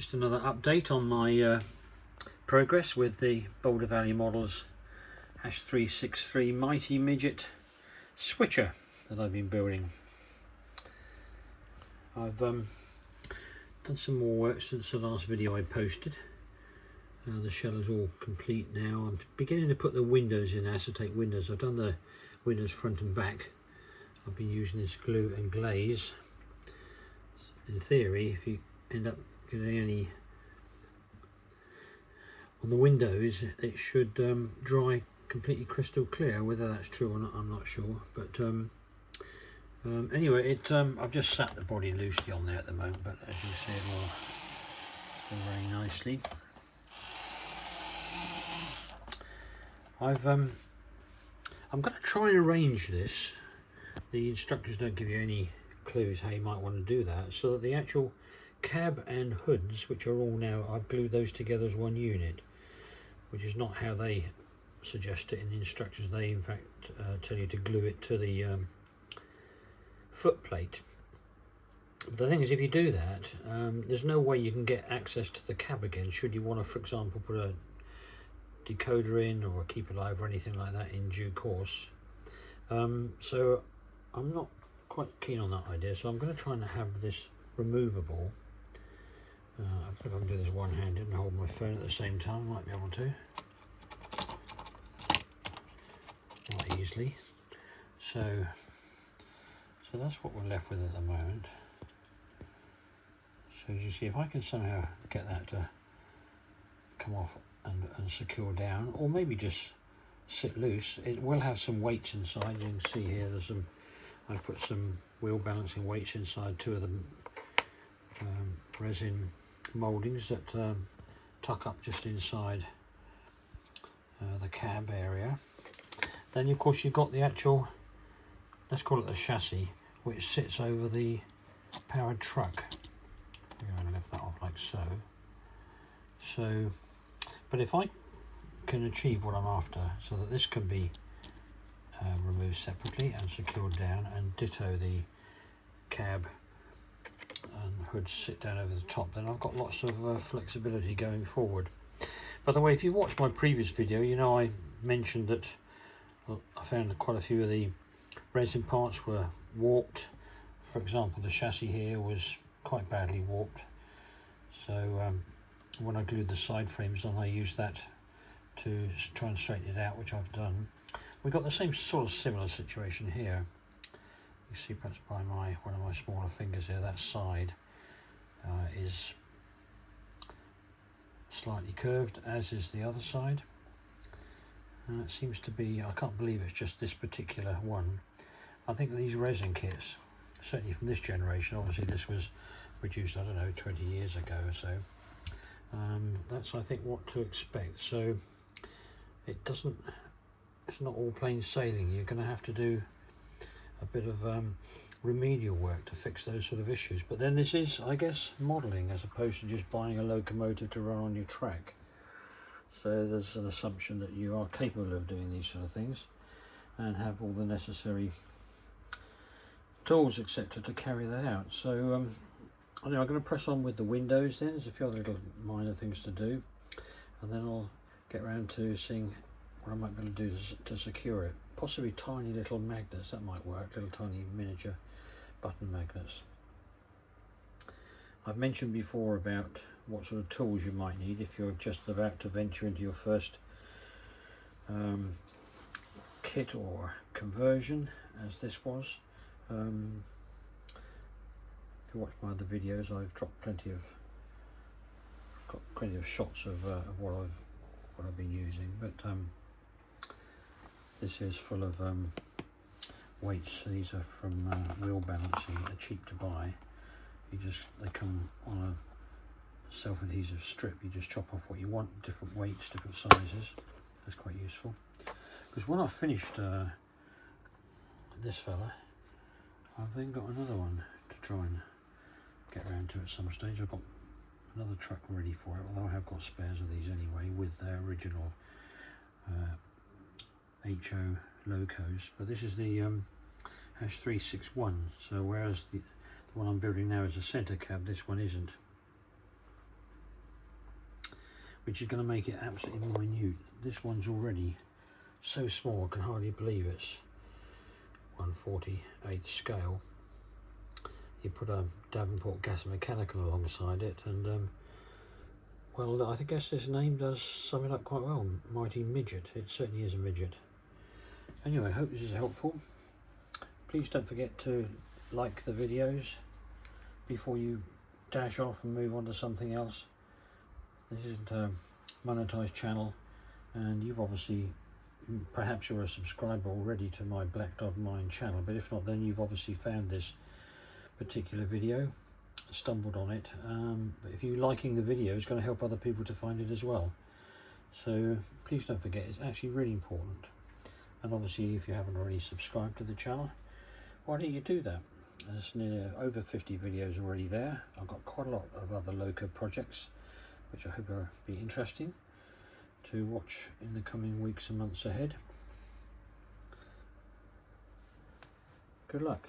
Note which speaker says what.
Speaker 1: Just another update on my progress with the Boulder Valley Models #363 Mighty Midget switcher that I've been building. I've done some more work since the last video I posted. The shell is all complete now. I'm beginning to put the windows in, acetate windows. I've done the windows front and back. I've been using this glue and glaze. In theory, if you end up getting any on the windows, it should dry completely crystal clear. Whether that's true or not, I'm not sure. But anyway, I've just sat the body loosely on there at the moment, but as you see, it will go very nicely. I'm going to try and arrange this. The instructions don't give you any clues how you might want to do that, so that the actual cab and hoods, which are all now, I've glued those together as one unit, which is not how they suggest it in the instructions. They in fact tell you to glue it to the foot plate. But the thing is, if you do that, there's no way you can get access to the cab again should you want to, for example, put a decoder in or keep it alive or anything like that in due course. So I'm not quite keen on that idea, so I'm going to try and have this removable. If I can do this one-handed and hold my phone at the same time, I might be able to quite easily. So that's what we're left with at the moment. So as you see, if I can somehow get that to come off and secure down, or maybe just sit loose, it will have some weights inside. You can see here there's some, I put some wheel balancing weights inside, two of them resin mouldings that tuck up just inside the cab area. Then of course you've got the actual, let's call it the chassis, which sits over the powered truck. I'm going to lift that off like so. But if I can achieve what I'm after, so that this can be removed separately and secured down, and ditto the cab and hood sit down over the top, then I've got lots of flexibility going forward. By the way, if you've watched my previous video, you know I mentioned that I found quite a few of the resin parts were warped. For example, the chassis here was quite badly warped, so when I glued the side frames on, I used that to try and straighten it out, which I've done. We've got the same sort of similar situation here. You see perhaps by one of my smaller fingers here, that side is slightly curved, as is the other side. It seems to be, I can't believe it's just this particular one. I think these resin kits, certainly from this generation, obviously this was produced, I don't know, 20 years ago or so. That's, I think, what to expect. So it's not all plain sailing. You're going to have to do a bit of remedial work to fix those sort of issues. But then this is, I guess, modelling as opposed to just buying a locomotive to run on your track. So there's an assumption that you are capable of doing these sort of things and have all the necessary tools, etc., to carry that out. So I'm going to press on with the windows then. There's a few other little minor things to do, and then I'll get around to seeing what I might be able to do to secure it. Possibly tiny little magnets, that might work, little tiny miniature button magnets. I've mentioned before about what sort of tools you might need if you're just about to venture into your first kit or conversion, as this was. If you watch my other videos, I've got plenty of shots of what I've been using, but this is full of weights. These are from wheel balancing. They're cheap to buy. They come on a self-adhesive strip. You just chop off what you want, different weights, different sizes. That's quite useful, because when I've finished this fella, I've then got another one to try and get around to at some stage. I've got another truck ready for it, although I have got spares of these anyway with their original HO locos. But this is the #361, so whereas the one I'm building now is a centre cab, this one isn't. which is going to make it absolutely minute. This one's already so small I can hardly believe it's 1/48 scale. You put a Davenport gas mechanical alongside it, and well, I guess this name does sum it up quite well. Mighty Midget. It certainly is a midget. Anyway, I hope this is helpful. Please don't forget to like the videos before you dash off and move on to something else. This isn't a monetized channel, and you've obviously, perhaps you're a subscriber already to my Black Dog Mine channel, but if not, then you've obviously found this particular video, stumbled on it. But if you're liking the video, it's going to help other people to find it as well. So please don't forget, it's actually really important. And obviously, if you haven't already subscribed to the channel, why don't you do that? There's over 50 videos already there. I've got quite a lot of other loco projects, which I hope will be interesting to watch in the coming weeks and months ahead. Good luck.